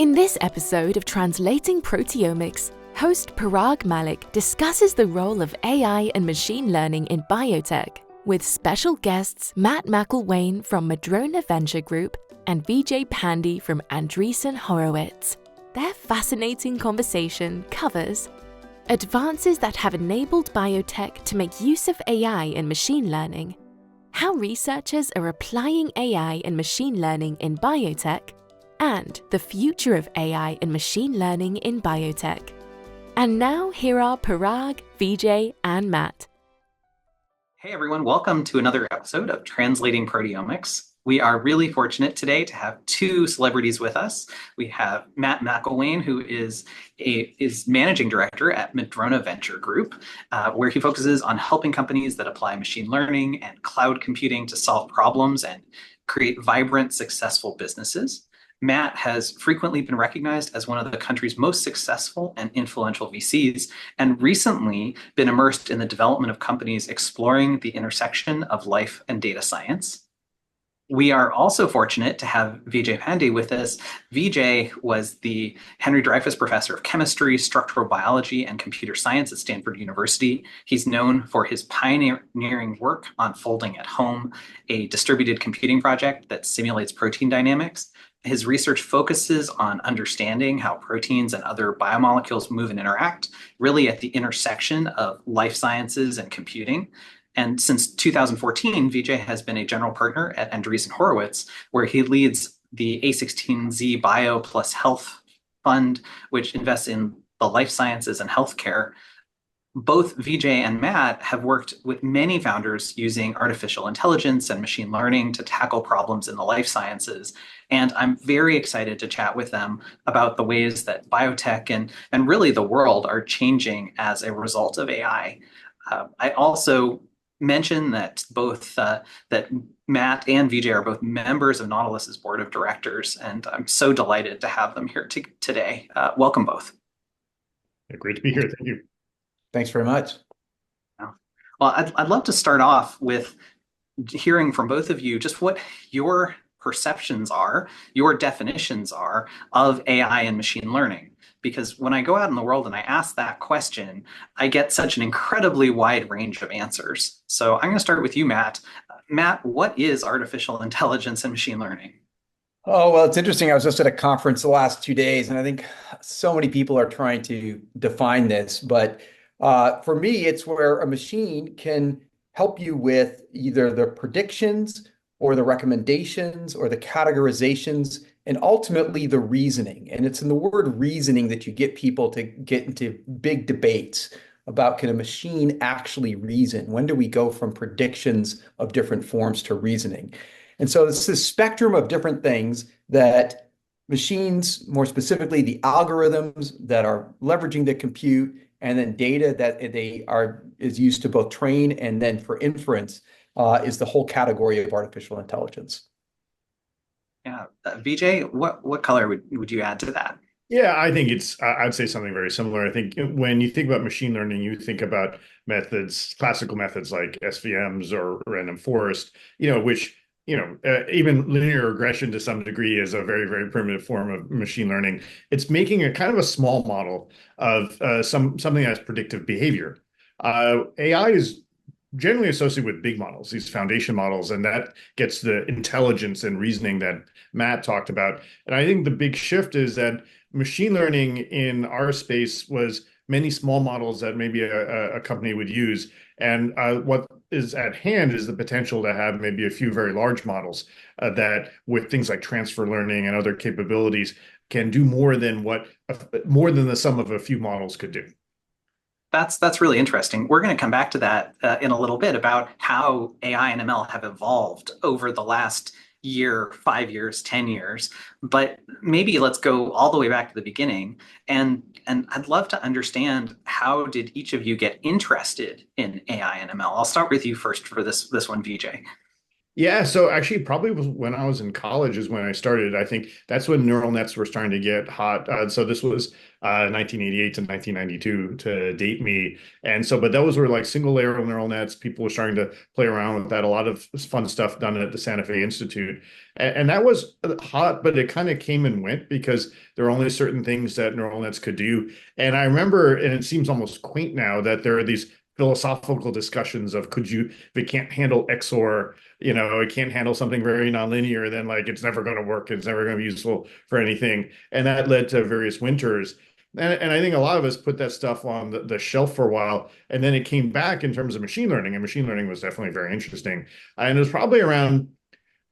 In this episode of Translating Proteomics, host Parag Mallick discusses the role of AI and machine learning in biotech, with special guests Matt McIlwain from Madrona Venture Group and Vijay Pande from Andreessen Horowitz. Their fascinating conversation covers advances that have enabled biotech to make use of AI and machine learning, how researchers are applying AI and machine learning in biotech, and the future of AI and machine learning in biotech. And now here are Parag, Vijay, and Matt. Hey everyone, welcome to another episode of Translating Proteomics. We are really fortunate today to have two celebrities with us. We have Matt McIlwain, who is managing director at Madrona Venture Group, where he focuses on helping companies that apply machine learning and cloud computing to solve problems and create vibrant, successful businesses. Matt has frequently been recognized as one of the country's most successful and influential VCs, and recently been immersed in the development of companies exploring the intersection of life and data science. We are also fortunate to have Vijay Pande with us. Vijay was the Henry Dreyfuss Professor of Chemistry, Structural Biology, and Computer Science at Stanford University. He's known for his pioneering work on Folding at Home, a distributed computing project that simulates protein dynamics. His research focuses on understanding how proteins and other biomolecules move and interact, really at the intersection of life sciences and computing. And since 2014, Vijay has been a general partner at Andreessen Horowitz, where he leads the A16Z Bio plus Health Fund, which invests in the life sciences and healthcare. Both Vijay and Matt have worked with many founders using artificial intelligence and machine learning to tackle problems in the life sciences. And I'm very excited to chat with them about the ways that biotech and really the world are changing as a result of AI. I also mention that that Matt and Vijay are both members of Nautilus's board of directors, and I'm so delighted to have them here today. Welcome both. Yeah, great to be here. Thank you. Thanks very much. Well, I'd love to start off with hearing from both of you just what your perceptions are, your definitions are of AI and machine learning. Because when I go out in the world and I ask that question, I get such an incredibly wide range of answers. So I'm going to start with you, Matt. Matt, what is artificial intelligence and machine learning? Oh, well, it's interesting. I was just at a conference the last 2 days, and I think so many people are trying to define this. But for me, it's where a machine can help you with either the predictions or the recommendations or the categorizations and ultimately the reasoning. And it's in the word reasoning that you get people to get into big debates about, can a machine actually reason? When do we go from predictions of different forms to reasoning? And so it's this spectrum of different things that machines, more specifically the algorithms that are leveraging the compute, and then data that is used to both train and then for inference, is the whole category of artificial intelligence. Yeah, Vijay, what color would you add to that? Yeah, I think I'd say something very similar. I think when you think about machine learning, you think about classical methods like SVMs or random forest, which, even linear regression to some degree is a very, very primitive form of machine learning. It's making a kind of a small model of something that has predictive behavior. AI is generally associated with big models, these foundation models, and that gets the intelligence and reasoning that Matt talked about. And I think the big shift is that machine learning in our space was many small models that maybe a company would use. And what is at hand is the potential to have maybe a few very large models that, with things like transfer learning and other capabilities, can do more than the sum of a few models could do. That's really interesting. We're going to come back to that in a little bit about how AI and ML have evolved over the last year, 5 years, 10 years. But maybe let's go all the way back to the beginning. And I'd love to understand, how did each of you get interested in AI and ML? I'll start with you first for this one, Vijay. Yeah, so actually, probably was when I was in college is when I started. I think that's when neural nets were starting to get hot. So this was 1988 to 1992 to date me. And so, but those were like single layer neural nets. People were starting to play around with that. A lot of fun stuff done at the Santa Fe Institute. And that was hot, but it kind of came and went because there are only certain things that neural nets could do. And I remember, and it seems almost quaint now, that there are these philosophical discussions of if it can't handle XOR, it can't handle something very nonlinear, then like it's never going to work. It's never going to be useful for anything. And that led to various winters. And I think a lot of us put that stuff on the shelf for a while. And then it came back in terms of machine learning. And machine learning was definitely very interesting. And it was probably around,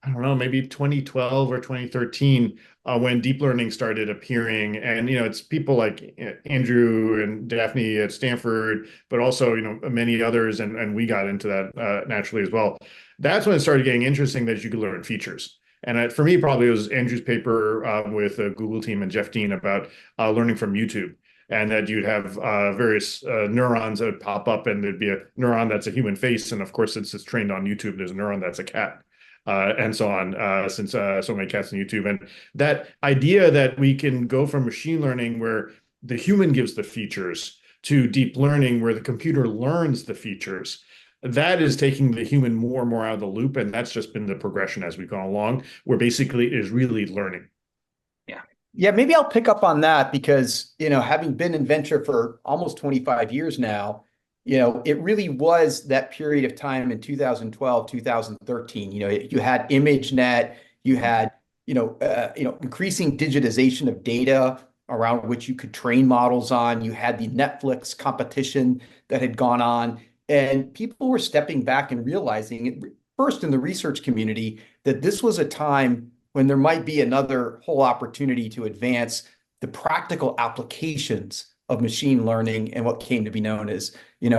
I don't know, maybe 2012 or 2013 when deep learning started appearing. And, it's people like Andrew and Daphne at Stanford, but also, many others. And we got into that naturally as well. That's when it started getting interesting that you could learn features. And for me, probably it was Andrew's paper with the Google team and Jeff Dean about learning from YouTube. And that you'd have various neurons that would pop up, and there'd be a neuron that's a human face. And of course, since it's trained on YouTube, there's a neuron that's a cat. And so on, since so many cats on YouTube. And that idea that we can go from machine learning where the human gives the features to deep learning where the computer learns the features, that is taking the human more and more out of the loop. And that's just been the progression as we've gone along, where basically it is really learning. Yeah. Yeah, maybe I'll pick up on that because, having been in venture for almost 25 years now, it really was that period of time in 2012, 2013. You had ImageNet, you had, increasing digitization of data around which you could train models on. You had the Netflix competition that had gone on, and people were stepping back and realizing, first in the research community, that this was a time when there might be another whole opportunity to advance the practical applications of machine learning and what came to be known as,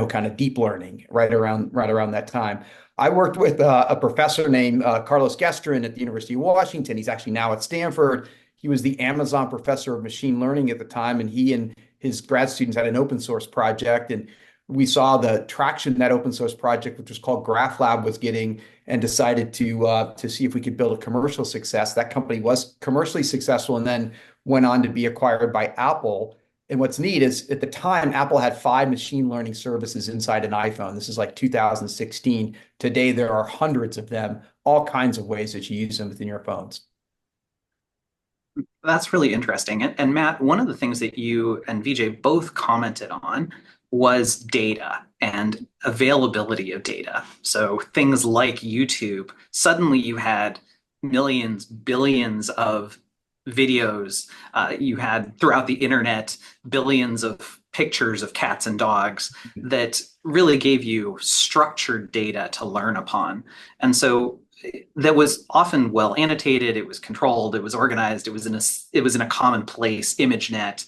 kind of deep learning right around that time. I worked with a professor named Carlos Gestrin at the University of Washington. He's actually now at Stanford. He was the Amazon professor of machine learning at the time, and he and his grad students had an open source project. And we saw the traction that open source project, which was called GraphLab, was getting, and decided to see if we could build a commercial success. That company was commercially successful and then went on to be acquired by Apple. And what's neat is at the time, Apple had 5 machine learning services inside an iPhone. This is like 2016. Today, there are hundreds of them, all kinds of ways that you use them within your phones. That's really interesting. And Matt, one of the things that you and Vijay both commented on was data and availability of data. So things like YouTube, suddenly you had millions, billions of videos. You had throughout the internet billions of pictures of cats and dogs that really gave you structured data to learn upon. And so that was often well annotated, it was controlled, it was organized, it was in a common place, ImageNet.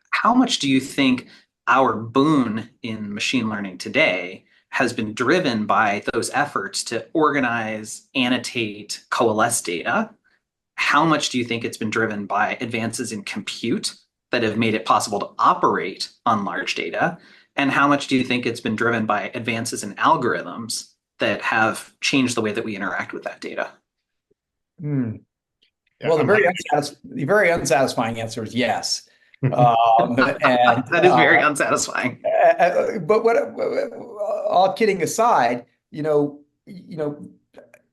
How much do you think our boon in machine learning today has been driven by those efforts to organize, annotate, coalesce data? How much do you think it's been driven by advances in compute that have made it possible to operate on large data? And how much do you think it's been driven by advances in algorithms that have changed the way that we interact with that data? Yeah, well, the very unsatisfying answer is yes. And, that is very unsatisfying. But all kidding aside,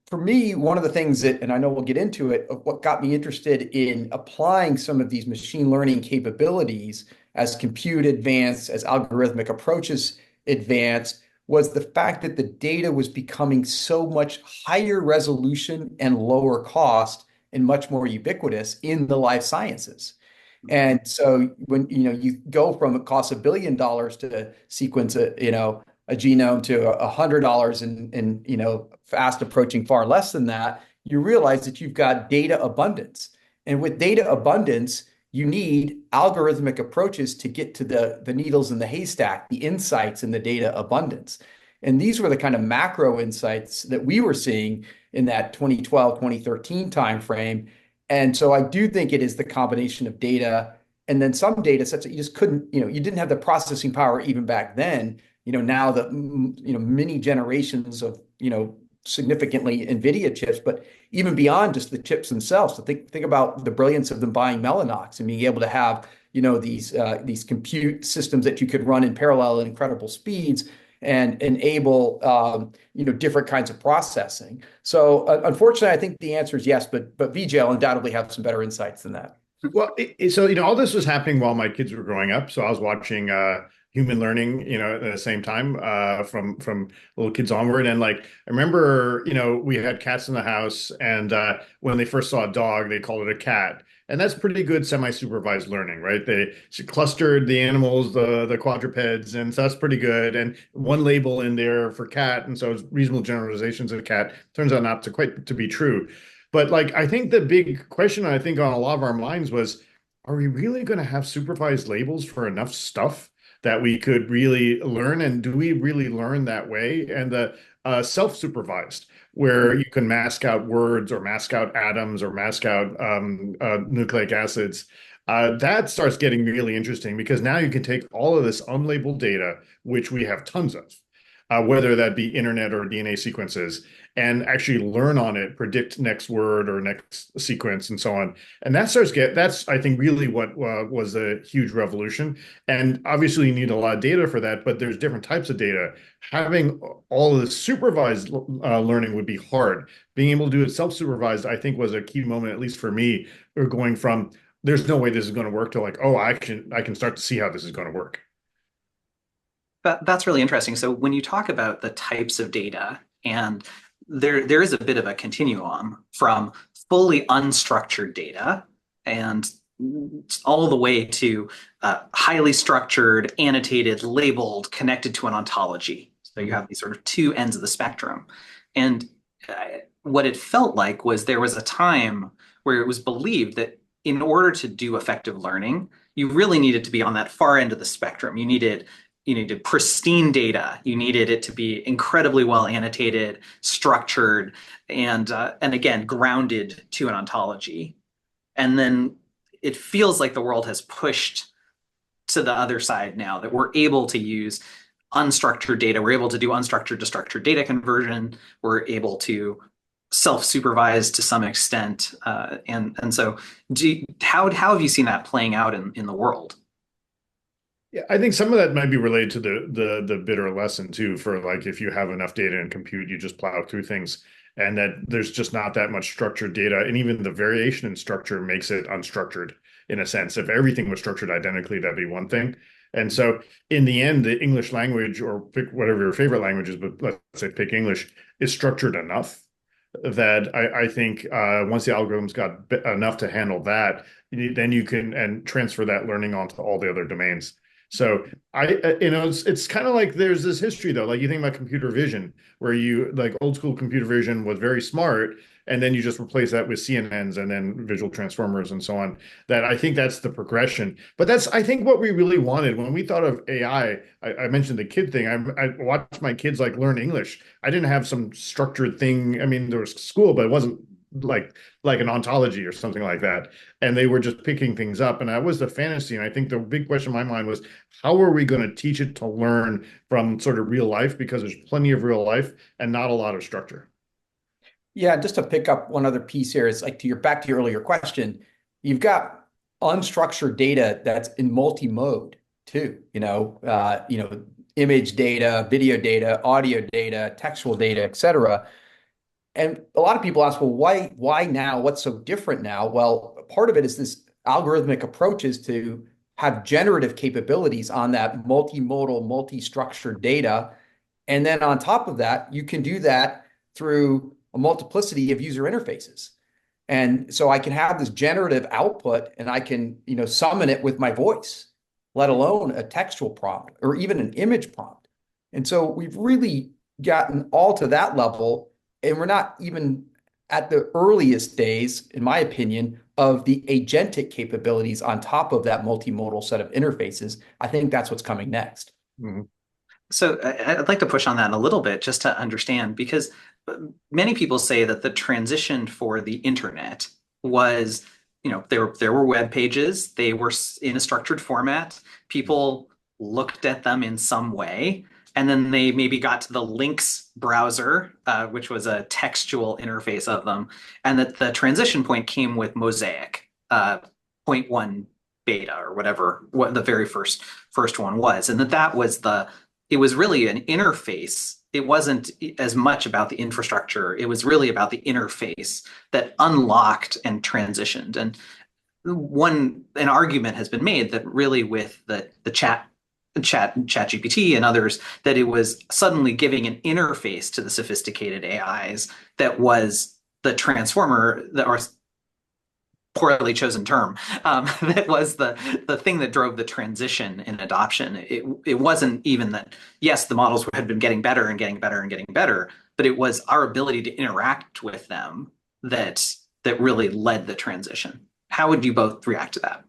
for me, one of the things that, and I know we'll get into it, what got me interested in applying some of these machine learning capabilities as compute advanced, as algorithmic approaches advanced, was the fact that the data was becoming so much higher resolution and lower cost and much more ubiquitous in the life sciences. And so when you go from it costs $1 billion to sequence a genome to $100 and fast approaching far less than that, you realize that you've got data abundance. And with data abundance, you need algorithmic approaches to get to the needles in the haystack, the insights in the data abundance. And these were the kind of macro insights that we were seeing in that 2012, 2013 timeframe. And so I do think it is the combination of data and then some data sets that you just couldn't, you didn't have the processing power even back then. Now that, many generations of, significantly NVIDIA chips, but even beyond just the chips themselves. So think about the brilliance of them buying Mellanox and being able to have, these compute systems that you could run in parallel at incredible speeds and enable, different kinds of processing. So unfortunately, I think the answer is yes, but Vijay will undoubtedly have some better insights than that. Well, all this was happening while my kids were growing up. So I was watching human learning, at the same time, from little kids onward. And like, I remember, we had cats in the house, and when they first saw a dog, they called it a cat. And that's pretty good semi-supervised learning, right? They clustered the animals, the quadrupeds, and so that's pretty good. And one label in there for cat, and so it's reasonable generalizations of cat. Turns out not to quite to be true. But like, I think the big question, I think, on a lot of our minds was, are we really going to have supervised labels for enough stuff that we could really learn? And do we really learn that way? And the self-supervised, where you can mask out words or mask out atoms or mask out nucleic acids, that starts getting really interesting, because now you can take all of this unlabeled data, which we have tons of, whether that be internet or DNA sequences, and actually learn on it, predict next word or next sequence and so on. And that's, I think, really what was a huge revolution. And obviously you need a lot of data for that, but there's different types of data. Having all of the supervised learning would be hard. Being able to do it self-supervised, I think, was a key moment, at least for me, or going from, there's no way this is going to work, to like, oh, I can start to see how this is going to work. That's really interesting. So when you talk about the types of data, and there is a bit of a continuum from fully unstructured data and all the way to highly structured, annotated, labeled, connected to an ontology. So you have these sort of two ends of the spectrum. And what it felt like was there was a time where it was believed that in order to do effective learning, you really needed to be on that far end of the spectrum. You needed pristine data. You needed it to be incredibly well annotated, structured, and again, grounded to an ontology. And then it feels like the world has pushed to the other side now, that we're able to use unstructured data. We're able to do unstructured to structured data conversion. We're able to self-supervise to some extent. And so how have you seen that playing out in the world? Yeah, I think some of that might be related to the bitter lesson too, for like, if you have enough data and compute, you just plow through things, and that there's just not that much structured data. And even the variation in structure makes it unstructured in a sense. If everything was structured identically, that'd be one thing. And so in the end, the English language, or pick whatever your favorite language is, but let's say pick English, is structured enough that I think once the algorithms got enough to handle that, then you can transfer that learning onto all the other domains. So it's kind of like, there's this history though, like you think about computer vision, where you, like, old school computer vision was very smart, and then you just replace that with CNNs and then visual transformers and so on. That I think that's the progression. But that's, I think, what we really wanted when we thought of AI. I mentioned the kid thing. I watched my kids like learn English. I didn't have some structured thing. I mean, there was school, but it wasn't like an ontology or something like that. And they were just picking things up. And that was the fantasy. And I think the big question in my mind was, how are we going to teach it to learn from sort of real life? Because there's plenty of real life and not a lot of structure. Yeah, just to pick up one other piece here is, like, back to your earlier question, you've got unstructured data that's in multi-mode too, image data, video data, audio data, textual data, et cetera. And a lot of people ask, well, why now? What's so different now? Well, part of it is this algorithmic approaches to have generative capabilities on that multimodal, multi-structured data. And then on top of that, you can do that through a multiplicity of user interfaces. And so I can have this generative output, and I can, summon it with my voice, let alone a textual prompt or even an image prompt. And so we've really gotten all to that level. And we're not even at the earliest days, in my opinion, of the agentic capabilities on top of that multimodal set of interfaces. I think that's what's coming next. Mm-hmm. So I'd like to push on that a little bit, just to understand, because many people say that the transition for the internet was, there were web pages, they were in a structured format, people looked at them in some way, and then they maybe got to the Lynx browser, which was a textual interface of them, and that the transition point came with Mosaic, point one beta or whatever, what the very first one was, and it was really an interface. It wasn't as much about the infrastructure. It was really about the interface that unlocked and transitioned. And an argument has been made that really with the ChatGPT and others, that it was suddenly giving an interface to the sophisticated AIs that was the transformer, or poorly chosen term, that was the thing that drove the transition in adoption. It wasn't even that, yes, the models had been getting better and getting better and getting better, but it was our ability to interact with them that really led the transition. How would you both react to that?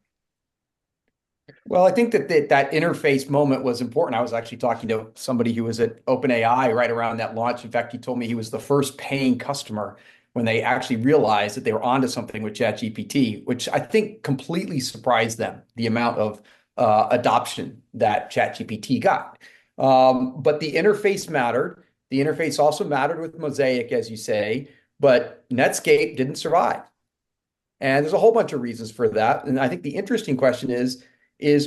Well, I think that interface moment was important. I was actually talking to somebody who was at OpenAI right around that launch. In fact, he told me he was the first paying customer when they actually realized that they were onto something with ChatGPT, which I think completely surprised them, the amount of adoption that ChatGPT got. But the interface mattered. The interface also mattered with Mosaic, as you say, but Netscape didn't survive. And there's a whole bunch of reasons for that. And I think the interesting question is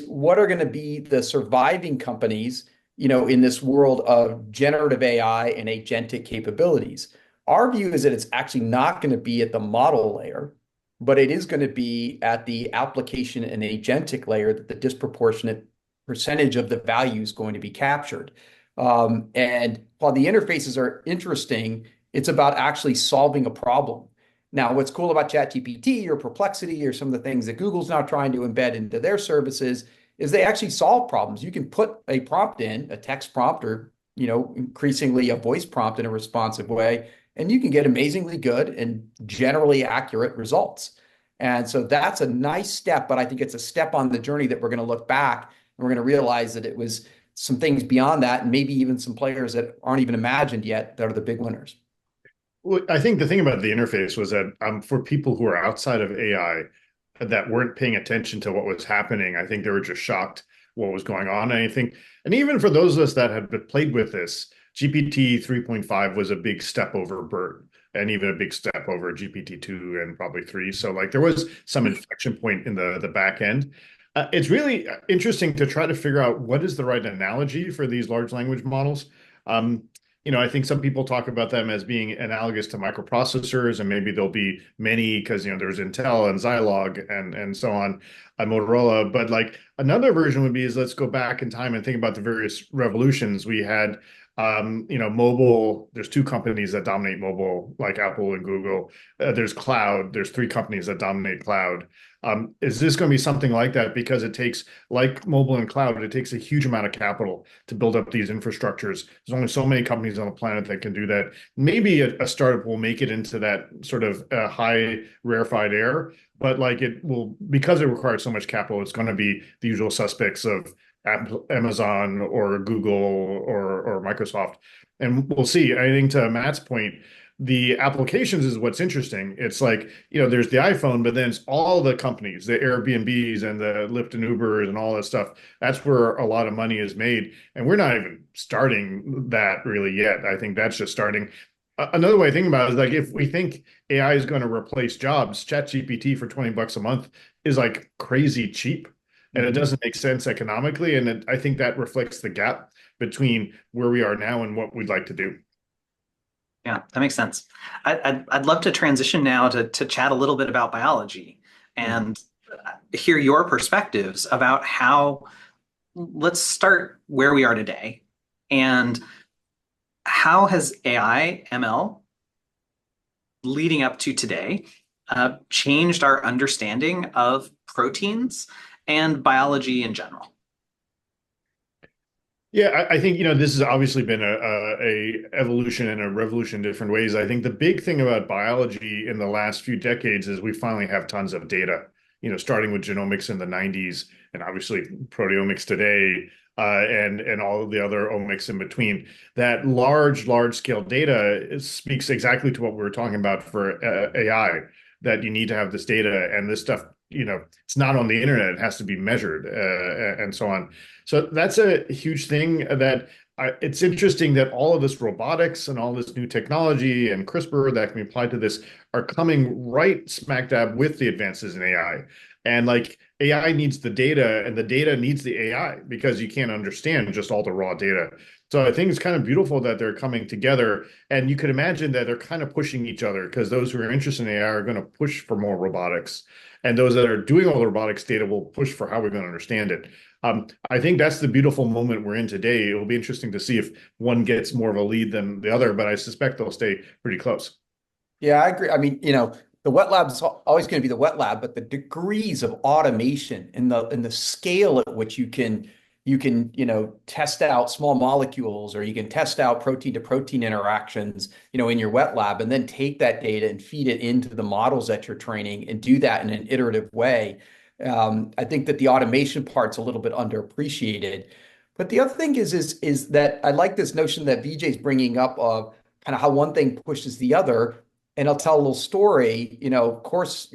what are going to be the surviving companies, in this world of generative AI and agentic capabilities? Our view is that it's actually not going to be at the model layer, but it is going to be at the application and agentic layer that the disproportionate percentage of the value is going to be captured. And while the interfaces are interesting, it's about actually solving a problem. Now, what's cool about ChatGPT or Perplexity or some of the things that Google's now trying to embed into their services is they actually solve problems. You can put a prompt in, a text prompt, or increasingly a voice prompt in a responsive way, and you can get amazingly good and generally accurate results. And so that's a nice step, but I think it's a step on the journey that we're going to look back and we're going to realize that it was some things beyond that, and maybe even some players that aren't even imagined yet that are the big winners. Well, I think the thing about the interface was that for people who are outside of AI that weren't paying attention to what was happening, I think they were just shocked what was going on. And even for those of us that had played with this, GPT 3.5 was a big step over BERT, and even a big step over GPT 2 and probably 3. So there was some inflection point in the back end. It's really interesting to try to figure out what is the right analogy for these large language models. I think some people talk about them as being analogous to microprocessors, and maybe there'll be many because there's Intel and Zilog and so on, Motorola. But another version would be let's go back in time and think about the various revolutions we had. Mobile, there's two companies that dominate mobile, like Apple and Google. There's cloud, there's three companies that dominate cloud. Is this going to be something like that? Because it takes, like mobile and cloud, it takes a huge amount of capital to build up these infrastructures. There's only so many companies on the planet that can do that. Maybe a startup will make it into that sort of high rarefied air, but it will, because it requires so much capital, it's going to be the usual suspects of Amazon or Google or Microsoft. And we'll see. I think to Matt's point, the applications is what's interesting. It's there's the iPhone, but then it's all the companies, the Airbnbs and the Lyft and Ubers and all that stuff. That's where a lot of money is made. And we're not even starting that really yet. I think that's just starting. Another way of thinking about it is if we think AI is going to replace jobs, ChatGPT for $20 a month is crazy cheap. And it doesn't make sense economically. And I think that reflects the gap between where we are now and what we'd like to do. Yeah, that makes sense. I'd love to transition now to chat a little bit about biology and hear your perspectives about let's start where we are today, and how has AI, ML, leading up to today, changed our understanding of proteins and biology in general? Yeah, I think this has obviously been a evolution and a revolution in different ways. I think the big thing about biology in the last few decades is we finally have tons of data. Starting with genomics in the 90s, and obviously proteomics today, and all of the other omics in between. That large scale data speaks exactly to what we were talking about for AI. That you need to have this data, and this stuff, it's not on the internet, it has to be measured, and so on. So that's a huge thing that it's interesting that all of this robotics and all this new technology and CRISPR that can be applied to this are coming right smack dab with the advances in AI. And like AI needs the data and the data needs the AI because you can't understand just all the raw data. So I think it's kind of beautiful that they're coming together, and you could imagine that they're kind of pushing each other because those who are interested in AI are going to push for more robotics, and those that are doing all the robotics data will push for how we're going to understand it. I think that's the beautiful moment we're in today. It will be interesting to see if one gets more of a lead than the other, but I suspect they'll stay pretty close. Yeah, I agree. I mean, the wet lab is always going to be the wet lab, but the degrees of automation and the scale at which you can test out small molecules, or you can test out protein to protein interactions, in your wet lab, and then take that data and feed it into the models that you're training and do that in an iterative way. I think that the automation part's a little bit underappreciated. But the other thing is that I like this notion that Vijay's bringing up of kind of how one thing pushes the other. And I'll tell a little story. Of course,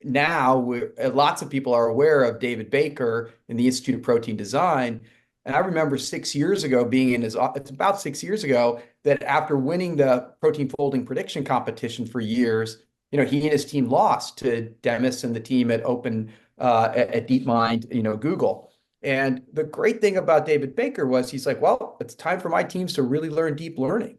now lots of people are aware of David Baker in the Institute of Protein Design. And I remember 6 years ago being in it's about 6 years ago, that after winning the protein folding prediction competition for years, he and his team lost to Demis and the team at DeepMind, Google. And the great thing about David Baker was he's like, well, it's time for my teams to really learn deep learning.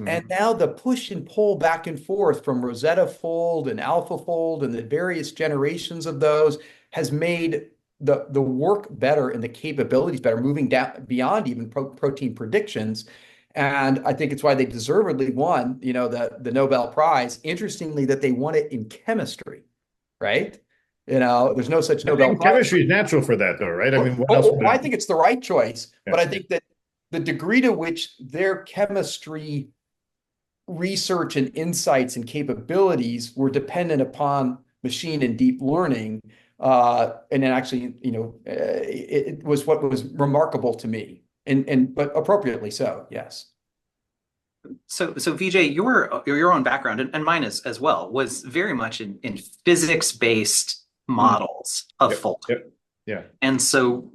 And now the push and pull back and forth from Rosetta Fold and AlphaFold and the various generations of those has made the work better and the capabilities better, moving down beyond even protein predictions. And I think it's why they deservedly won, the Nobel Prize. Interestingly, that they won it in chemistry, right? There's no such Nobel Prize. Chemistry is natural for that, though, right? I mean, what else? I think it's the right choice, but I think that the degree to which their chemistry research and insights and capabilities were dependent upon machine and deep learning, and then actually, it was what was remarkable to me, but appropriately so, yes. So Vijay, your own background and mine as well was very much in physics-based models of folding. Yeah. And so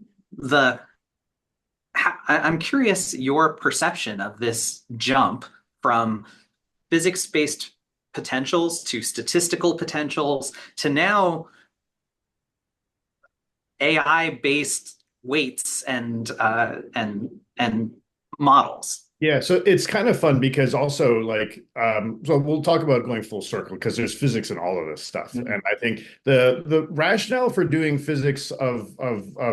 I'm curious your perception of this jump from physics-based potentials to statistical potentials to now AI-based weights and models. Yeah, so it's kind of fun because also so we'll talk about going full circle because there's physics in all of this stuff. And I think the rationale for doing physics of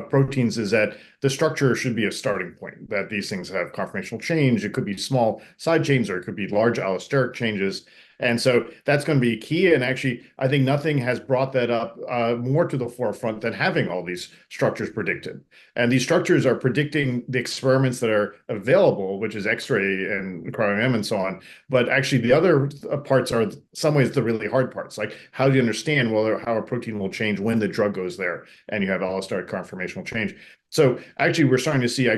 proteins is that the structure should be a starting point, that these things have conformational change. It could be small side chains or it could be large allosteric changes. And so that's going to be key. And actually, I think nothing has brought that up more to the forefront than having all these structures predicted. And these structures are predicting the experiments that are available, which is X-ray and cryo-EM and so on. But actually, the other parts are, in some ways, the really hard parts. Like, how do you understand how a protein will change when the drug goes there and you have allosteric conformational change? So actually, we're starting to see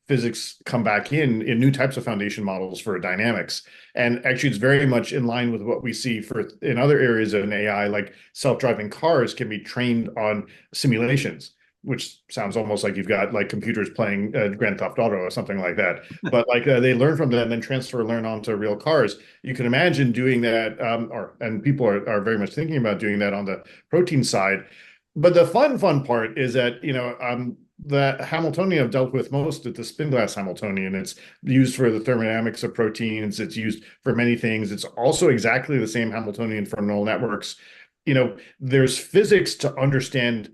physics come back in new types of foundation models for dynamics. And actually, it's very much in line with what we see in other areas of an AI, like self-driving cars can be trained on simulations, which sounds almost like you've got like computers playing Grand Theft Auto or something like that. But they learn from that and then learn onto real cars. You can imagine doing that, and people are very much thinking about doing that on the protein side. But the fun part is that, the Hamiltonian I've dealt with most at the spin glass Hamiltonian. It's used for the thermodynamics of proteins. It's used for many things. It's also exactly the same Hamiltonian for neural networks. There's physics to understand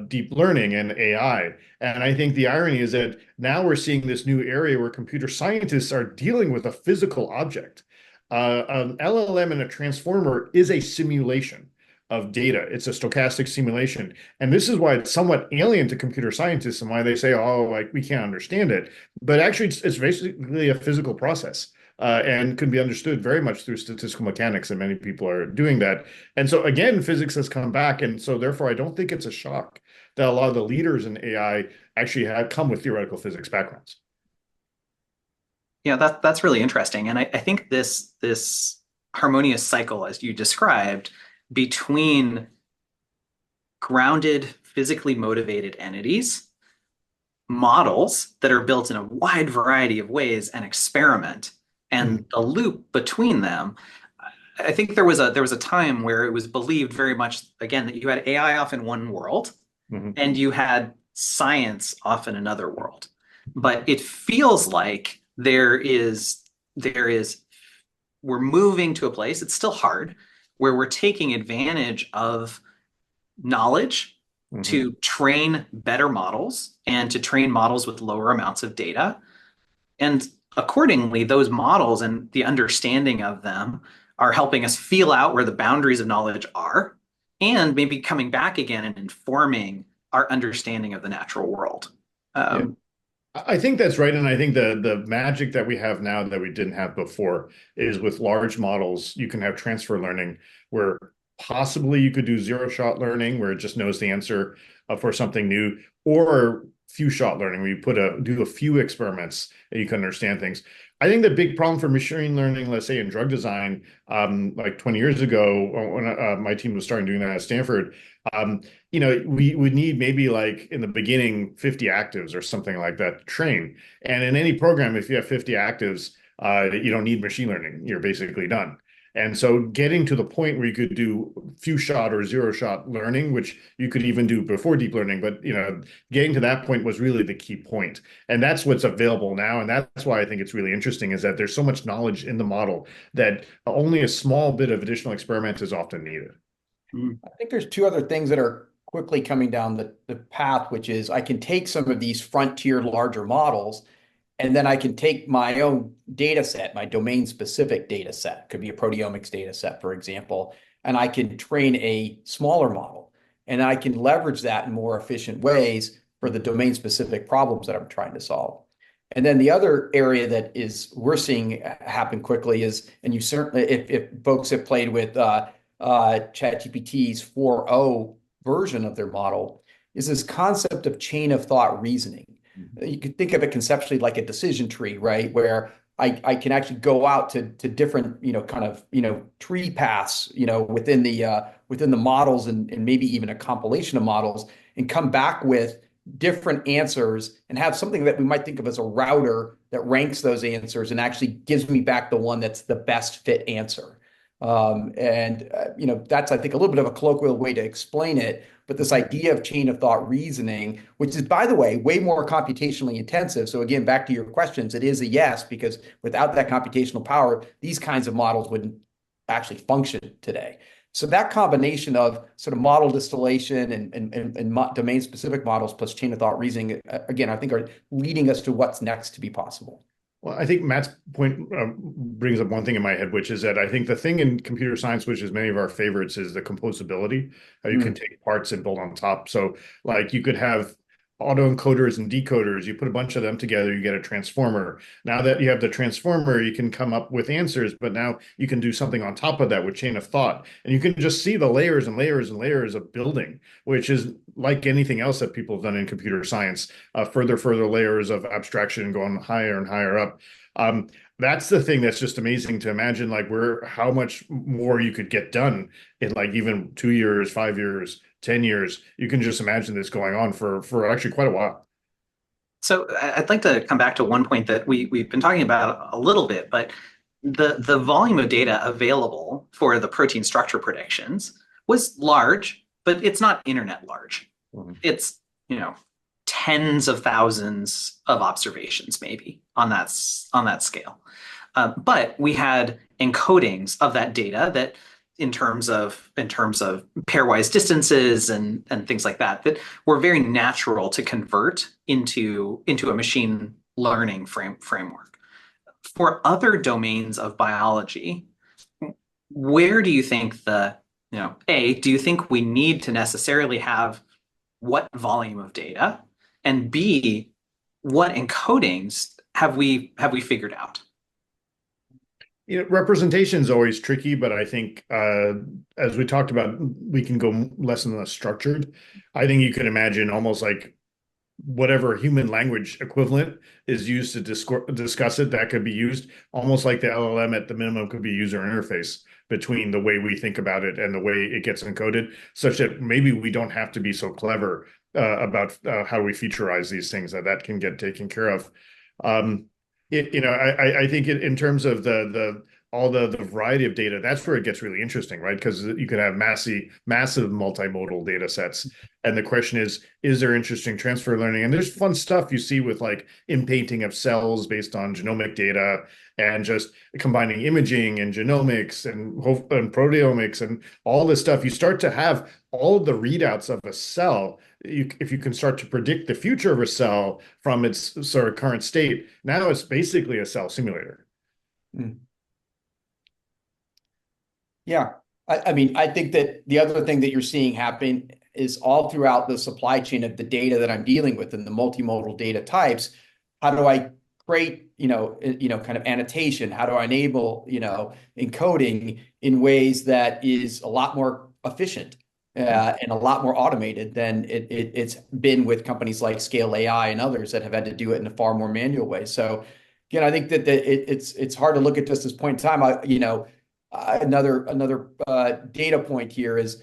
deep learning and AI. And I think the irony is that now we're seeing this new area where computer scientists are dealing with a physical object. An LLM and a transformer is a simulation of data. It's a stochastic simulation. And this is why it's somewhat alien to computer scientists and why they say, we can't understand it. But actually, it's basically a physical process and can be understood very much through statistical mechanics, and many people are doing that. And so again, physics has come back. And so therefore, I don't think it's a shock that a lot of the leaders in AI actually have come with theoretical physics backgrounds. Yeah, that's really interesting. And I think this harmonious cycle, as you described, between grounded, physically motivated entities models that are built in a wide variety of ways and experiment, and the loop between them. I think there was a time where it was believed very much, again, that you had AI off in one world and you had science off in another world. But it feels like we're moving to a place, it's still hard, where we're taking advantage of knowledge to train better models and to train models with lower amounts of data. And accordingly, those models and the understanding of them are helping us feel out where the boundaries of knowledge are, and maybe coming back again and informing our understanding of the natural world. I think that's right. And I think the magic that we have now that we didn't have before is with large models, you can have transfer learning where possibly you could do zero-shot learning where it just knows the answer for something new, or few-shot learning where you do a few experiments and you can understand things. I think the big problem for machine learning, let's say in drug design, like 20 years ago when my team was starting doing that at Stanford, we would need maybe like in the beginning 50 actives or something like that to train. And in any program, if you have 50 actives, you don't need machine learning. You're basically done. And so getting to the point where you could do few shot or zero shot learning, which you could even do before deep learning, but getting to that point was really the key point. And that's what's available now. And that's why I think it's really interesting, is that there's so much knowledge in the model that only a small bit of additional experiment is often needed. I think there's two other things that are quickly coming down the path, which is I can take some of these frontier larger models, and then I can take my own data set, my domain-specific data set, could be a proteomics data set, for example, and I can train a smaller model. And I can leverage that in more efficient ways for the domain-specific problems that I'm trying to solve. And then the other area that we're seeing happen quickly is, and you certainly, if folks have played with ChatGPT's 4.0 version of their model, is this concept of chain of thought reasoning. You could think of it conceptually like a decision tree, right? Where I can actually go out to different, tree paths, within the models and maybe even a compilation of models, and come back with different answers and have something that we might think of as a router that ranks those answers and actually gives me back the one that's the best fit answer. That's, I think, a little bit of a colloquial way to explain it. But this idea of chain of thought reasoning, which is, by the way, way more computationally intensive. So again, back to your questions, it is a yes, because without that computational power, these kinds of models wouldn't actually function today. So that combination of sort of model distillation and domain-specific models plus chain of thought reasoning, again, I think are leading us to what's next to be possible. Well, I think Matt's point brings up one thing in my head, which is that I think the thing in computer science, which is many of our favorites, is the composability, how you can take parts and build on top. So like you could have autoencoders and decoders, you put a bunch of them together, you get a transformer. Now that you have the transformer, you can come up with answers, but now you can do something on top of that with chain of thought. And you can just see the layers and layers and layers of building, which is like anything else that people have done in computer science, further layers of abstraction going higher and higher up. That's the thing that's just amazing to imagine, like how much more you could get done in like even 2 years, 5 years, 10 years. You can just imagine this going on for actually quite a while. So I'd like to come back to one point that we've been talking about a little bit, but the volume of data available for the protein structure predictions was large, but it's not internet large. It's, tens of thousands of observations maybe on that scale. But we had encodings of that data that in terms of pairwise distances and things like that were very natural to convert into a machine learning framework. For other domains of biology, where do you think do you think we need to necessarily have what volume of data? And B, what encodings have we figured out? Representation is always tricky, but I think as we talked about, we can go less and less structured. I think you can imagine almost like whatever human language equivalent is used to discuss it, that could be used almost like the LLM at the minimum could be user interface between the way we think about it and the way it gets encoded, such that maybe we don't have to be so clever how we featureize these things, that can get taken care of. I think in terms of all the variety of data, that's where it gets really interesting, right? Because you could have massive multimodal data sets. And the question is there interesting transfer learning? And there's fun stuff you see with like inpainting of cells based on genomic data and just combining imaging and genomics and proteomics and all this stuff. You start to have all of the readouts of a cell. If you can start to predict the future of a cell from its sort of current state, now it's basically a cell simulator. Mm. Yeah. I mean, I think that the other thing that you're seeing happen is all throughout the supply chain of the data that I'm dealing with and the multimodal data types. How do I create, kind of annotation? How do I enable, encoding in ways that is a lot more efficient and a lot more automated than it's been with companies like Scale AI and others that have had to do it in a far more manual way. So, again, I think that it's hard to look at just this point in time. Another data point here is,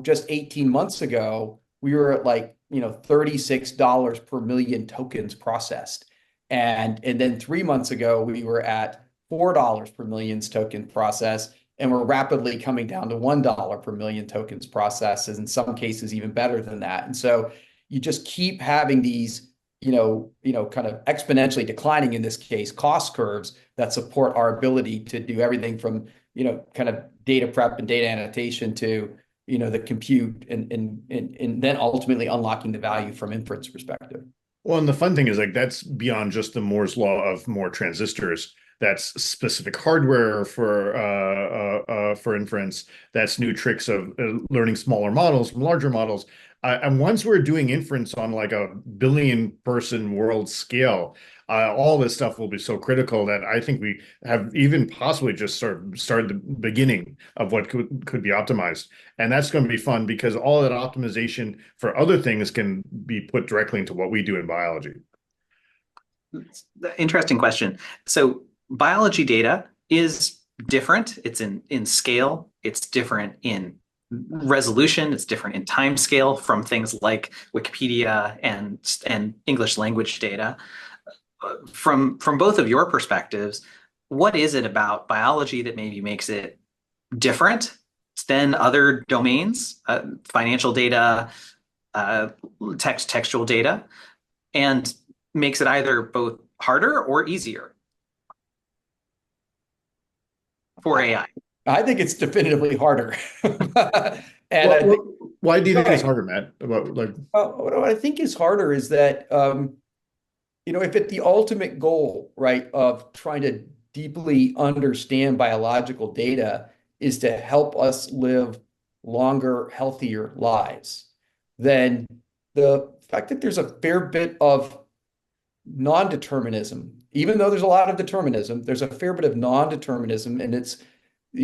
just 18 months ago, we were at like, $36 per million tokens processed. And then 3 months ago, we were at $4 per million tokens processed, and we're rapidly coming down to $1 per million tokens processed, in some cases even better than that. And so you just keep having these, kind of exponentially declining, in this case, cost curves that support our ability to do everything from, kind of data prep and data annotation to, the compute and then ultimately unlocking the value from inference perspective. Well, and the fun thing is like that's beyond just the Moore's law of more transistors. That's specific hardware for inference. That's new tricks of learning smaller models from larger models. And once we're doing inference on like a billion-person world scale, all this stuff will be so critical that I think we have even possibly just sort of started the beginning of what could be optimized. And that's going to be fun because all that optimization for other things can be put directly into what we do in biology. Interesting question. So biology data is different. It's in scale. It's different in resolution. It's different in time scale from things like Wikipedia and English language data. From both of your perspectives, what is it about biology that maybe makes it different than other domains, financial data, textual data, and makes it either both harder or easier for AI? I think it's definitively harder. Why do you think it's harder, Matt? What I think is harder is that, if at the ultimate goal, right, of trying to deeply understand biological data is to help us live longer, healthier lives, then the fact that there's a fair bit of non-determinism, even though there's a lot of determinism, there's a fair bit of non-determinism, and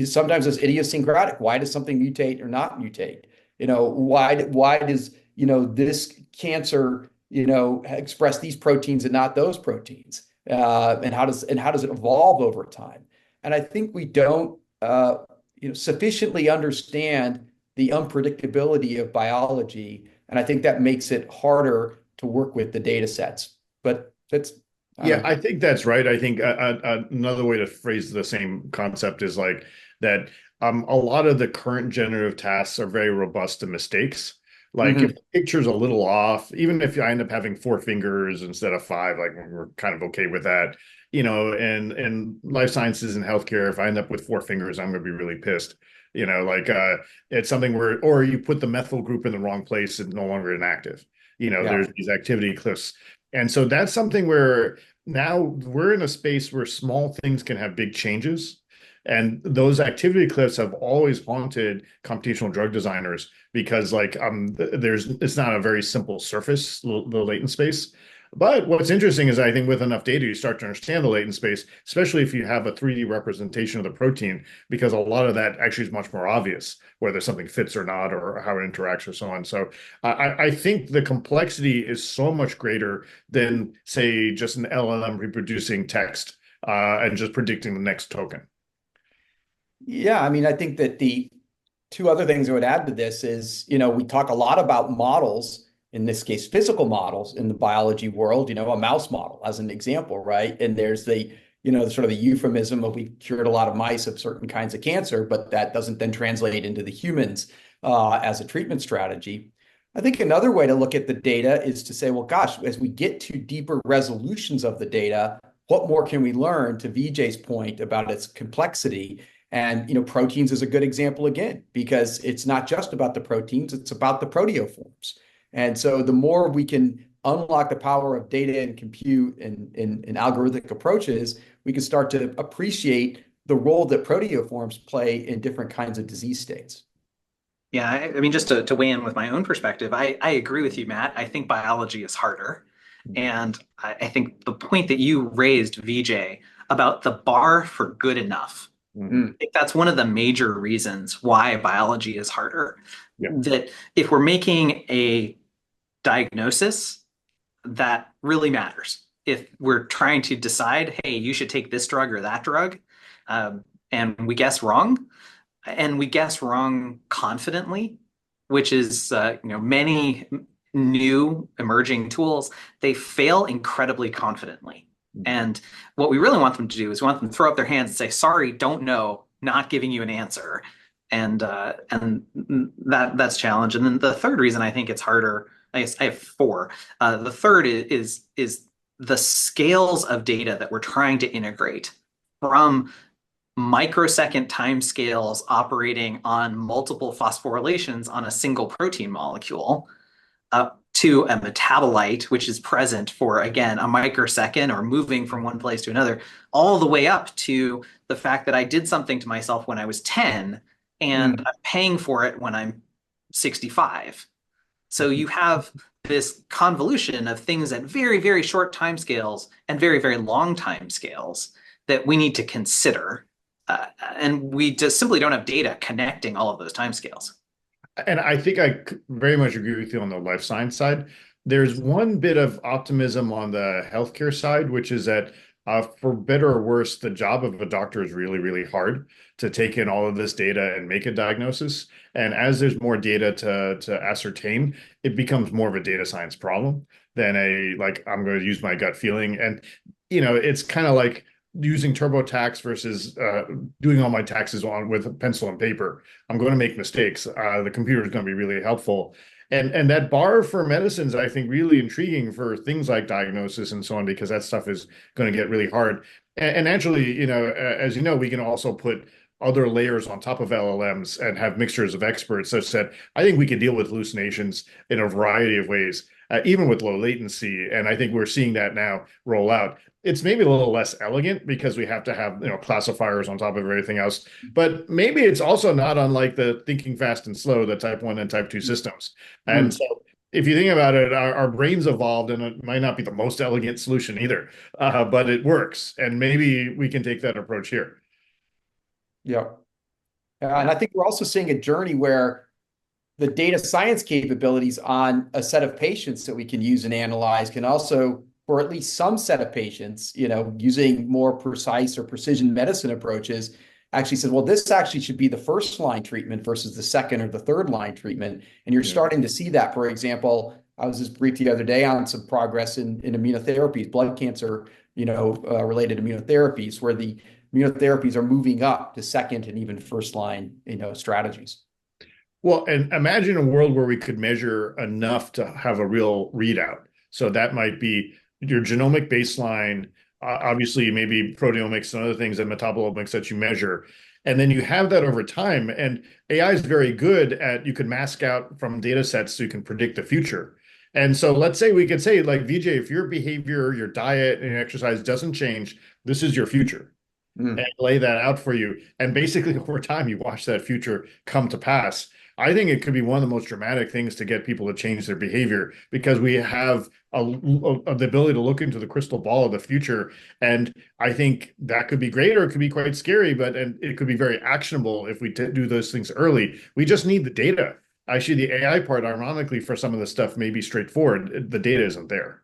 sometimes it's idiosyncratic. Why does something mutate or not mutate? Why does, this cancer, express these proteins and not those proteins? And how does it evolve over time? And I think we don't, sufficiently understand the unpredictability of biology. And I think that makes it harder to work with the data sets. But I think that's right. I think another way to phrase the same concept is like that a lot of the current generative tasks are very robust to mistakes. Like if the picture's a little off, even if I end up having 4 fingers instead of 5, like we're kind of okay with that, and life sciences and healthcare, if I end up with 4 fingers, I'm going to be really pissed. It's something where, or you put the methyl group in the wrong place, it's no longer inactive. There's these activity cliffs. And so that's something where now we're in a space where small things can have big changes. And those activity cliffs have always haunted computational drug designers because it's not a very simple surface, the latent space. But what's interesting is I think with enough data, you start to understand the latent space, especially if you have a 3D representation of the protein, because a lot of that actually is much more obvious, whether something fits or not, or how it interacts or so on. So I think the complexity is so much greater than, say, just an LLM reproducing text and just predicting the next token. Yeah, I mean, I think that the 2 other things I would add to this is, we talk a lot about models, in this case, physical models in the biology world, a mouse model as an example, right? And there's the, sort of the euphemism of we cured a lot of mice of certain kinds of cancer, but that doesn't then translate into the humans as a treatment strategy. I think another way to look at the data is to say, well, gosh, as we get to deeper resolutions of the data, what more can we learn, to Vijay's point about its complexity? And proteins is a good example again, because it's not just about the proteins, it's about the proteoforms. And so the more we can unlock the power of data and compute and algorithmic approaches, we can start to appreciate the role that proteoforms play in different kinds of disease states. Yeah, I mean, just to weigh in with my own perspective, I agree with you, Matt. I think biology is harder. And I think the point that you raised, Vijay, about the bar for good enough, I think that's one of the major reasons why biology is harder. Yeah. That if we're making a diagnosis, that really matters. If we're trying to decide, hey, you should take this drug or that drug, and we guess wrong, and we guess wrong confidently, which is, many new emerging tools, they fail incredibly confidently. And what we really want them to do is we want them to throw up their hands and say, sorry, don't know, not giving you an answer. And that's a challenge. And then the third reason I think it's harder, I guess I have four. The third is the scales of data that we're trying to integrate, from microsecond timescales operating on multiple phosphorylations on a single protein molecule, to a metabolite, which is present for, again, a microsecond or moving from one place to another, all the way up to the fact that I did something to myself when I was 10 and I'm paying for it when I'm 65. So you have this convolution of things at very, very short timescales and very, very long timescales that we need to consider. And we just simply don't have data connecting all of those timescales. And I think I very much agree with you on the life science side. There's one bit of optimism on the healthcare side, which is that for better or worse, the job of a doctor is really, really hard to take in all of this data and make a diagnosis. And as there's more data to ascertain, it becomes more of a data science problem than I'm going to use my gut feeling. And, it's kind of like using TurboTax versus doing all my taxes with a pencil and paper. I'm going to make mistakes. The computer is going to be really helpful. And that bar for medicines, I think, really intriguing for things like diagnosis and so on, because that stuff is going to get really hard. And actually, as you know, we can also put other layers on top of LLMs and have mixtures of experts, such that I think we can deal with hallucinations in a variety of ways, even with low latency. And I think we're seeing that now roll out. It's maybe a little less elegant because we have to have, classifiers on top of everything else. But maybe it's also not unlike the thinking fast and slow, the type 1 and type 2 systems. And so if you think about it, our brains evolved, and it might not be the most elegant solution either, but it works. And maybe we can take that approach here. Yeah. And I think we're also seeing a journey where the data science capabilities on a set of patients that we can use and analyze can also, for at least some set of patients, using more precise or precision medicine approaches, actually said, well, this actually should be the first line treatment versus the second or the third line treatment. And you're starting to see that. For example, I was just briefed the other day on some progress in immunotherapies, blood cancer, related immunotherapies, where the immunotherapies are moving up to second and even first line, strategies. Well, and imagine a world where we could measure enough to have a real readout. So that might be your genomic baseline, obviously maybe proteomics and other things and metabolomics that you measure. And then you have that over time. And AI is very good at, you can mask out from data sets so you can predict the future. And so let's say we could say, like, Vijay, if your behavior, your diet and your exercise doesn't change, this is your future. And lay that out for you. And basically over time, you watch that future come to pass. I think it could be one of the most dramatic things to get people to change their behavior, because we have the ability to look into the crystal ball of the future. And I think that could be great, or it could be quite scary, and it could be very actionable if we do those things early. We just need the data. Actually, the AI part, ironically, for some of the stuff may be straightforward. The data isn't there.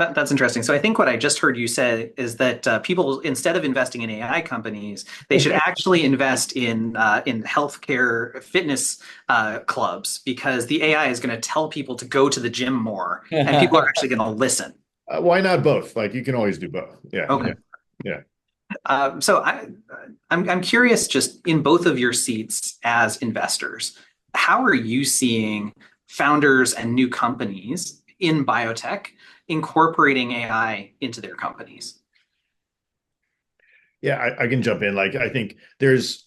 That's interesting. So I think what I just heard you say is that people, instead of investing in AI companies, they should actually invest in healthcare fitness clubs, because the AI is going to tell people to go to the gym more, and people are actually going to listen. Why not both? Like you can always do both. Yeah, Okay. yeah. I'm curious, just in both of your seats as investors, how are you seeing founders and new companies in biotech incorporating AI into their companies? Yeah, I can jump in. Like I think there's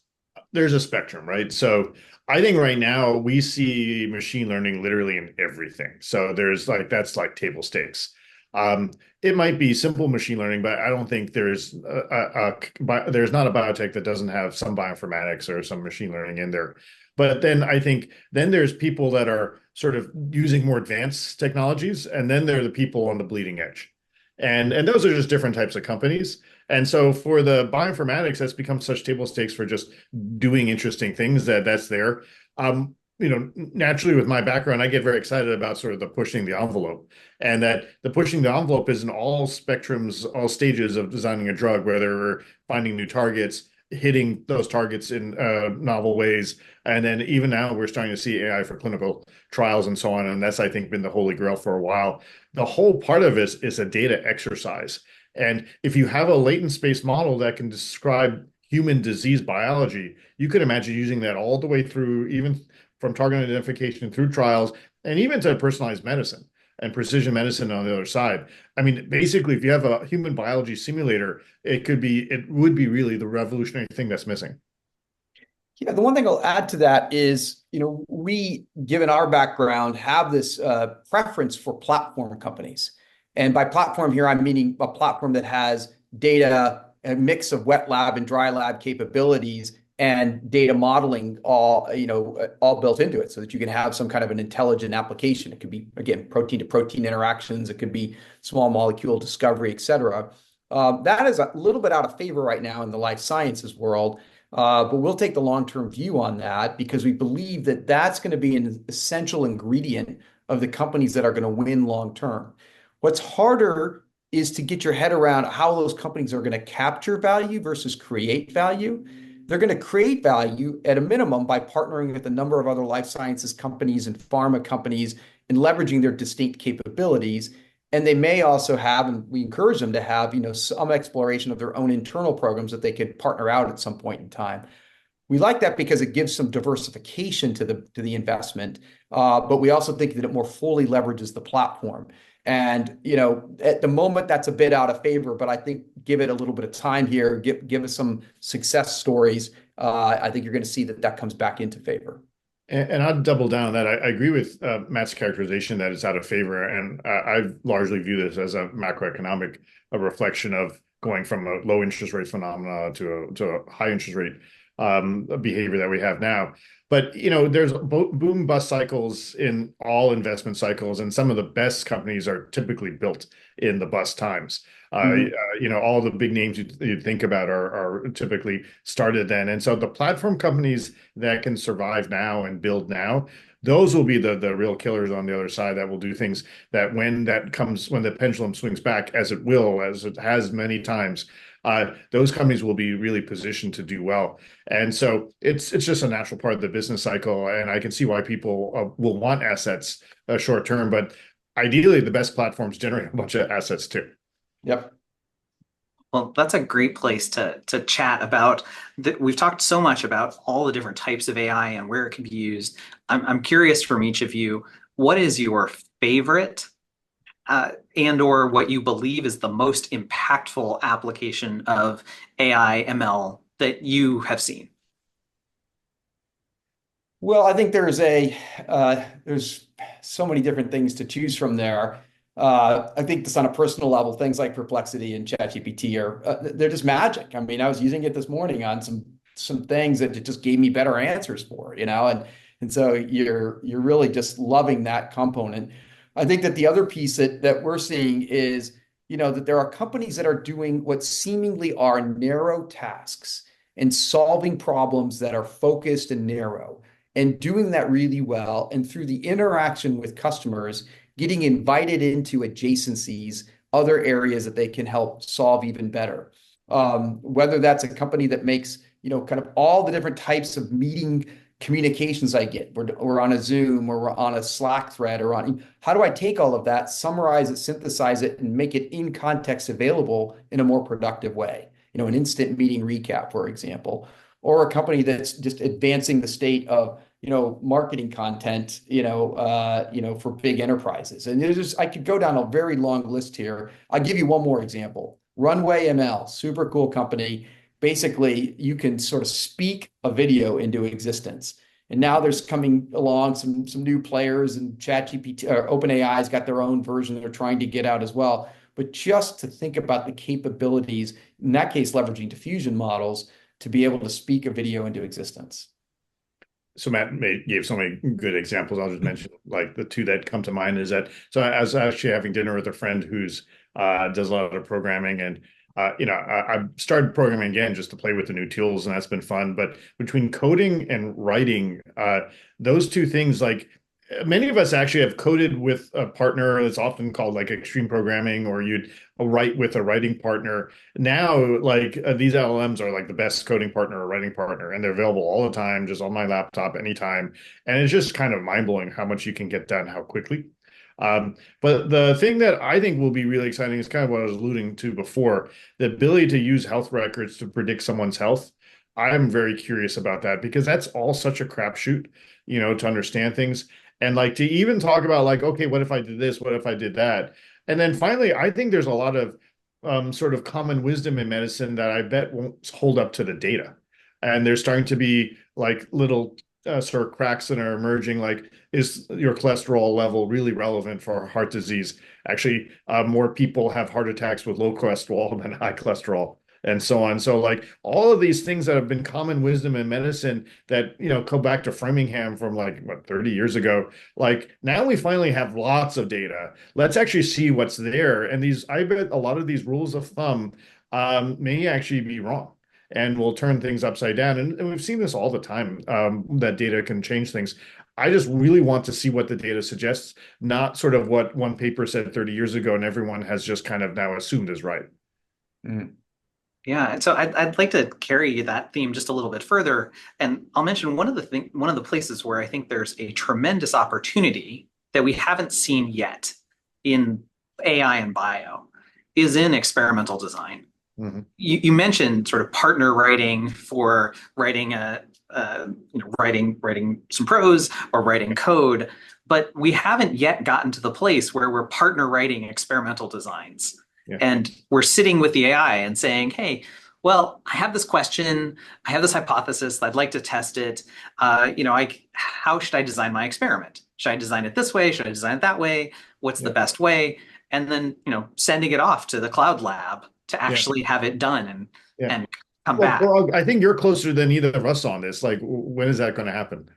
a spectrum, right? So I think right now we see machine learning literally in everything. So there's like that's like table stakes. It might be simple machine learning, but I don't think there's not a biotech that doesn't have some bioinformatics or some machine learning in there. But then I think then there's people that are sort of using more advanced technologies, and then there are the people on the bleeding edge. And those are just different types of companies. And so for the bioinformatics, that's become such table stakes for just doing interesting things that's there. Naturally with my background, I get very excited about sort of the pushing the envelope, and that the pushing the envelope is in all spectrums, all stages of designing a drug, whether we're finding new targets, hitting those targets in novel ways. And then even now we're starting to see AI for clinical trials and so on. And that's, I think, been the holy grail for a while. The whole part of it is a data exercise. And if you have a latent space model that can describe human disease biology, you could imagine using that all the way through, even from target identification through trials, and even to personalized medicine and precision medicine on the other side. I mean, basically, if you have a human biology simulator, it would be really the revolutionary thing that's missing. Yeah, the one thing I'll add to that is, we, given our background, have this preference for platform companies. And by platform here, I'm meaning a platform that has data, a mix of wet lab and dry lab capabilities, and data modeling all built into it, so that you can have some kind of an intelligent application. It could be, again, protein to protein interactions. It could be small molecule discovery, et cetera. That is a little bit out of favor right now in the life sciences world. But we'll take the long-term view on that, because we believe that that's going to be an essential ingredient of the companies that are going to win long-term. What's harder is to get your head around how those companies are going to capture value versus create value. They're going to create value at a minimum by partnering with a number of other life sciences companies and pharma companies and leveraging their distinct capabilities. And they may also have, and we encourage them to have, some exploration of their own internal programs that they could partner out at some point in time. We like that because it gives some diversification to the investment, but we also think that it more fully leverages the platform. And at the moment, that's a bit out of favor, but I think give it a little bit of time here, give us some success stories. I think you're going to see that comes back into favor. And I'll double down on that. I agree with Matt's characterization that it's out of favor. And I largely view this as a macroeconomic reflection of going from a low interest rate phenomena to a high interest rate behavior that we have now. But there's boom bust cycles in all investment cycles, and some of the best companies are typically built in the bust times. All the big names you think about are typically started then. And so the platform companies that can survive now and build now, those will be the real killers on the other side, that will do things that when the pendulum swings back, as it has many times, those companies will be really positioned to do well. And so it's just a natural part of the business cycle. And I can see why people will want assets short term, but ideally the best platforms generate a bunch of assets too. Yep. Well, that's a great place to chat about. We've talked so much about all the different types of AI and where it can be used. I'm curious from each of you, what is your favorite and or what you believe is the most impactful application of AI ML that you have seen? Well, I think there's so many different things to choose from there. I think just on a personal level, things like Perplexity and ChatGPT they're just magic. I mean, I was using it this morning on some things that it just gave me better answers for, and so you're really just loving that component. I think that the other piece that we're seeing is, that there are companies that are doing what seemingly are narrow tasks and solving problems that are focused and narrow, and doing that really well. And through the interaction with customers, getting invited into adjacencies other areas that they can help solve even better. Whether that's a company that makes, kind of all the different types of meeting communications I get. We're on a Zoom or we're on a Slack thread how do I take all of that, summarize it, synthesize it, and make it in context available in a more productive way? An instant meeting recap, for example, or a company that's just advancing the state of, marketing content, for big enterprises. And I could go down a very long list here. I'll give you one more example. Runway ML, super cool company. Basically, you can sort of speak a video into existence. And now there's coming along some new players, and ChatGPT or OpenAI's got their own version they're trying to get out as well. But just to think about the capabilities, in that case, leveraging diffusion models to be able to speak a video into existence. So Matt gave so many good examples. I'll just mention like the two that come to mind is that, so I was actually having dinner with a friend who's does a lot of programming, and I started programming again just to play with the new tools, and that's been fun. But between coding and writing, those two things, like many of us actually have coded with a partner that's often called like extreme programming, or you'd write with a writing partner. Now, like these LLMs are like the best coding partner or writing partner, and they're available all the time, just on my laptop anytime. And it's just kind of mind blowing how much you can get done, how quickly. But the thing that I think will be really exciting is kind of what I was alluding to before, the ability to use health records to predict someone's health. I'm very curious about that, because that's all such a crapshoot, to understand things. And like to even talk about like, okay, what if I did this? What if I did that? And then finally, I think there's a lot of sort of common wisdom in medicine that I bet won't hold up to the data. And there's starting to be like little sort of cracks that are emerging, like, is your cholesterol level really relevant for heart disease? Actually, more people have heart attacks with low cholesterol than high cholesterol, and so on. So like all of these things that have been common wisdom in medicine that, go back to Framingham from like, 30 years ago, like now we finally have lots of data. Let's actually see what's there. And I bet a lot of these rules of thumb may actually be wrong, and will turn things upside down. And we've seen this all the time, that data can change things. I just really want to see what the data suggests, not sort of what one paper said 30 years ago and everyone has just kind of now assumed is right. Mm. Yeah, and so I'd like to carry that theme just a little bit further, and I'll mention one of the places where I think there's a tremendous opportunity that we haven't seen yet in AI and bio is in experimental design. Mm-hmm. You mentioned sort of partner writing for writing writing some prose or writing code, but we haven't yet gotten to the place where we're partner writing experimental designs. Yeah. And we're sitting with the AI and saying, hey, well, I have this question, I have this hypothesis, I'd like to test it. How should I design my experiment? Should I design it this way? Should I design it that way? What's the best way? And then, sending it off to the cloud lab to actually have it done and come back. Well, I think you're closer than either of us on this. Like, when is that going to happen?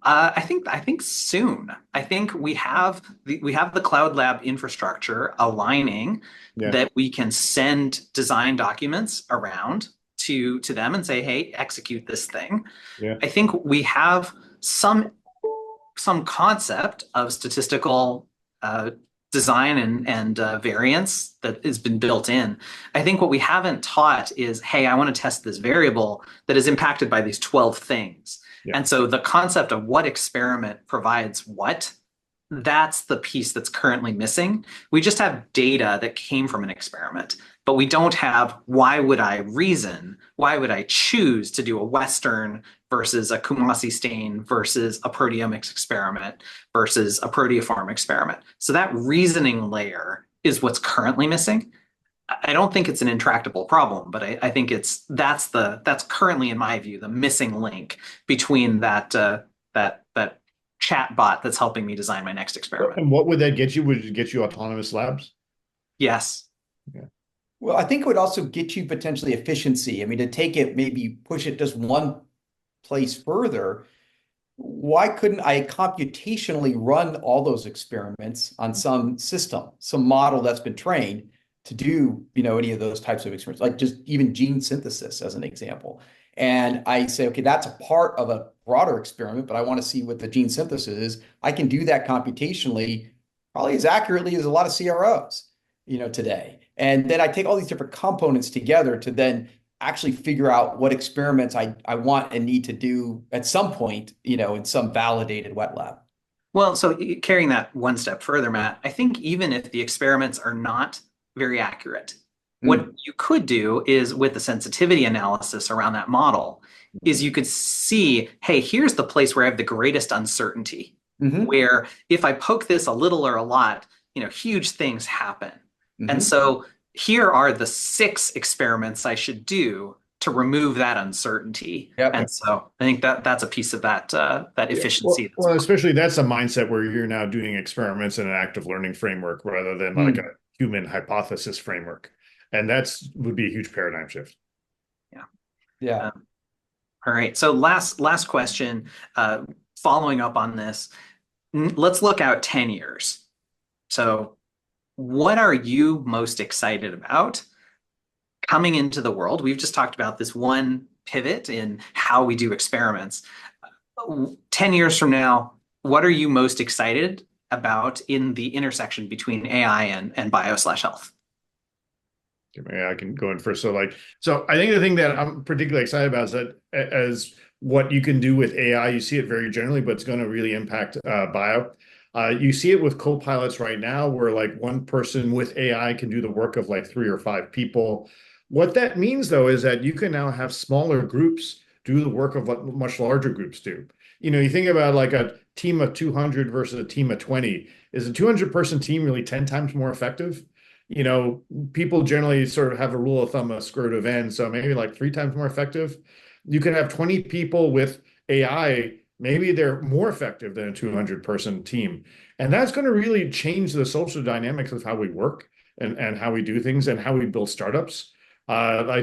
I think soon. I think we have the Cloud Lab infrastructure aligning that we can send design documents around to them and say, hey, execute this thing. Yeah. I think we have some concept of statistical design and variance that has been built in. I think what we haven't taught is, hey, I want to test this variable that is impacted by these 12 things. Yeah. And so the concept of what experiment provides what, that's the piece that's currently missing. We just have data that came from an experiment, but we don't have why would I choose to do a Western versus a Kumasi stain versus a proteomics experiment versus a proteoform experiment. So that reasoning layer is what's currently missing. I don't think it's an intractable problem, but I think that's currently, in my view, the missing link between that chat bot that's helping me design my next experiment. And what would that get you? Would it get you autonomous labs? Yes. Yeah. Well, I think it would also get you potentially efficiency. I mean, to take it, maybe push it just one place further. Why couldn't I computationally run all those experiments on some system, some model that's been trained to do, any of those types of experiments, like just even gene synthesis as an example. And I say, okay, that's a part of a broader experiment, but I want to see what the gene synthesis is. I can do that computationally, probably as accurately as a lot of CROs. today. And then I take all these different components together to then actually figure out what experiments I want and need to do at some point, in some validated wet lab. Well, so carrying that one step further, Matt, I think even if the experiments are not very accurate, what you could do is with the sensitivity analysis around that model is you could see, hey, here's the place where I have the greatest uncertainty, where if I poke this a little or a lot, huge things happen. And so here are the 6 experiments I should do to remove that uncertainty. Yep. And so I think that's a piece of that efficiency. Well, especially that's a mindset where you're now doing experiments in an active learning framework rather than like a human hypothesis framework. And would be a huge paradigm shift. Yeah. All right. So last question, following up on this, let's look out 10 years. So what are you most excited about coming into the world? We've just talked about this one pivot in how we do experiments. 10 years from now, what are you most excited about in the intersection between AI and bio/health? I can go in first. So I think the thing that I'm particularly excited about is that as what you can do with AI, you see it very generally, but it's going to really impact bio. You see it with co-pilots right now, where one person with AI can do the work of 3 or 5 people. What that means, though, is that you can now have smaller groups do the work of what much larger groups do. You think about a team of 200 versus a team of 20. Is a 200-person team really 10 times more effective? People generally sort of have a rule of thumb, a square root of n, so maybe 3 times more effective. You can have 20 people with AI, maybe they're more effective than a 200-person team. And that's going to really change the social dynamics of how we work and how we do things and how we build startups.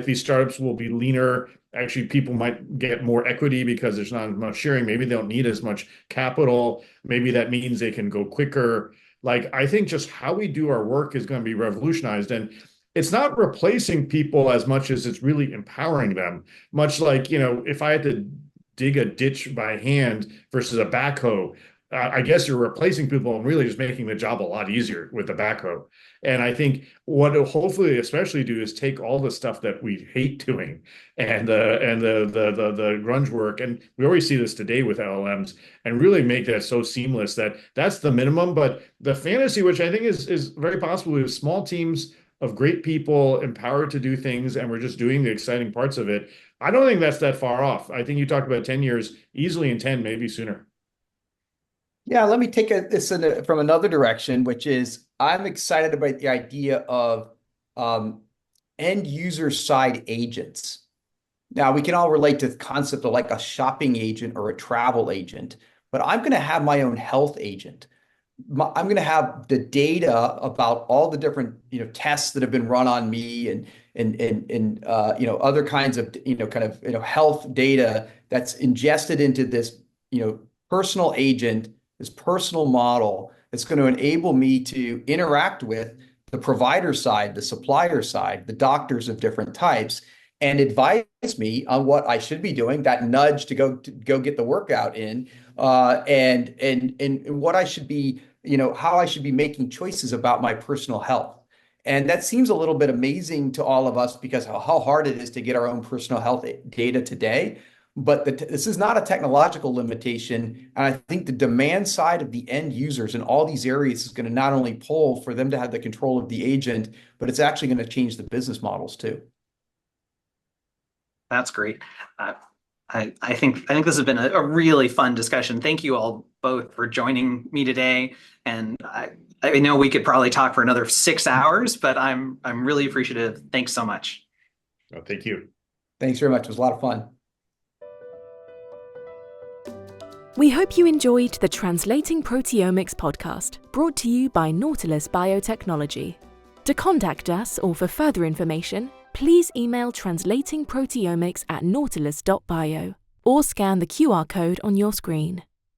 These startups will be leaner. Actually, people might get more equity because there's not as much sharing. Maybe they don't need as much capital. Maybe that means they can go quicker. I think just how we do our work is going to be revolutionized. And it's not replacing people as much as it's really empowering them. Much like, if I had to dig a ditch by hand versus a backhoe, I guess you're replacing people and really just making the job a lot easier with the backhoe. And I think what it'll hopefully especially do is take all the stuff that we hate doing and the grunge work, and we already see this today with LLMs, and really make that so seamless that that's the minimum. But the fantasy, which I think is very possible, is small teams of great people empowered to do things, and we're just doing the exciting parts of it. I don't think that's that far off. I think you talked about 10 years, easily in 10, maybe sooner. Yeah, let me take this from another direction, which is I'm excited about the idea of end user side agents. Now, we can all relate to the concept of a shopping agent or a travel agent, but I'm going to have my own health agent. I'm going to have the data about all the different tests that have been run on me and other kinds of health data that's ingested into this personal agent, this personal model that's going to enable me to interact with the provider side, the supplier side, the doctors of different types, and advise me on what I should be doing, that nudge to go get the workout in, and what I should be, how I should be making choices about my personal health. And that seems a little bit amazing to all of us because how hard it is to get our own personal health data today. But this is not a technological limitation. And I think the demand side of the end users in all these areas is going to not only pull for them to have the control of the agent, but it's actually going to change the business models too. That's great. I think this has been a really fun discussion. Thank you all both for joining me today. And I know we could probably talk for another 6 hours, but I'm really appreciative. Thanks so much. Oh, thank you. Thanks very much. It was a lot of fun. We hope you enjoyed the Translating Proteomics podcast, brought to you by Nautilus Biotechnology. To contact us or for further information, please email translatingproteomics@nautilus.bio or scan the QR code on your screen.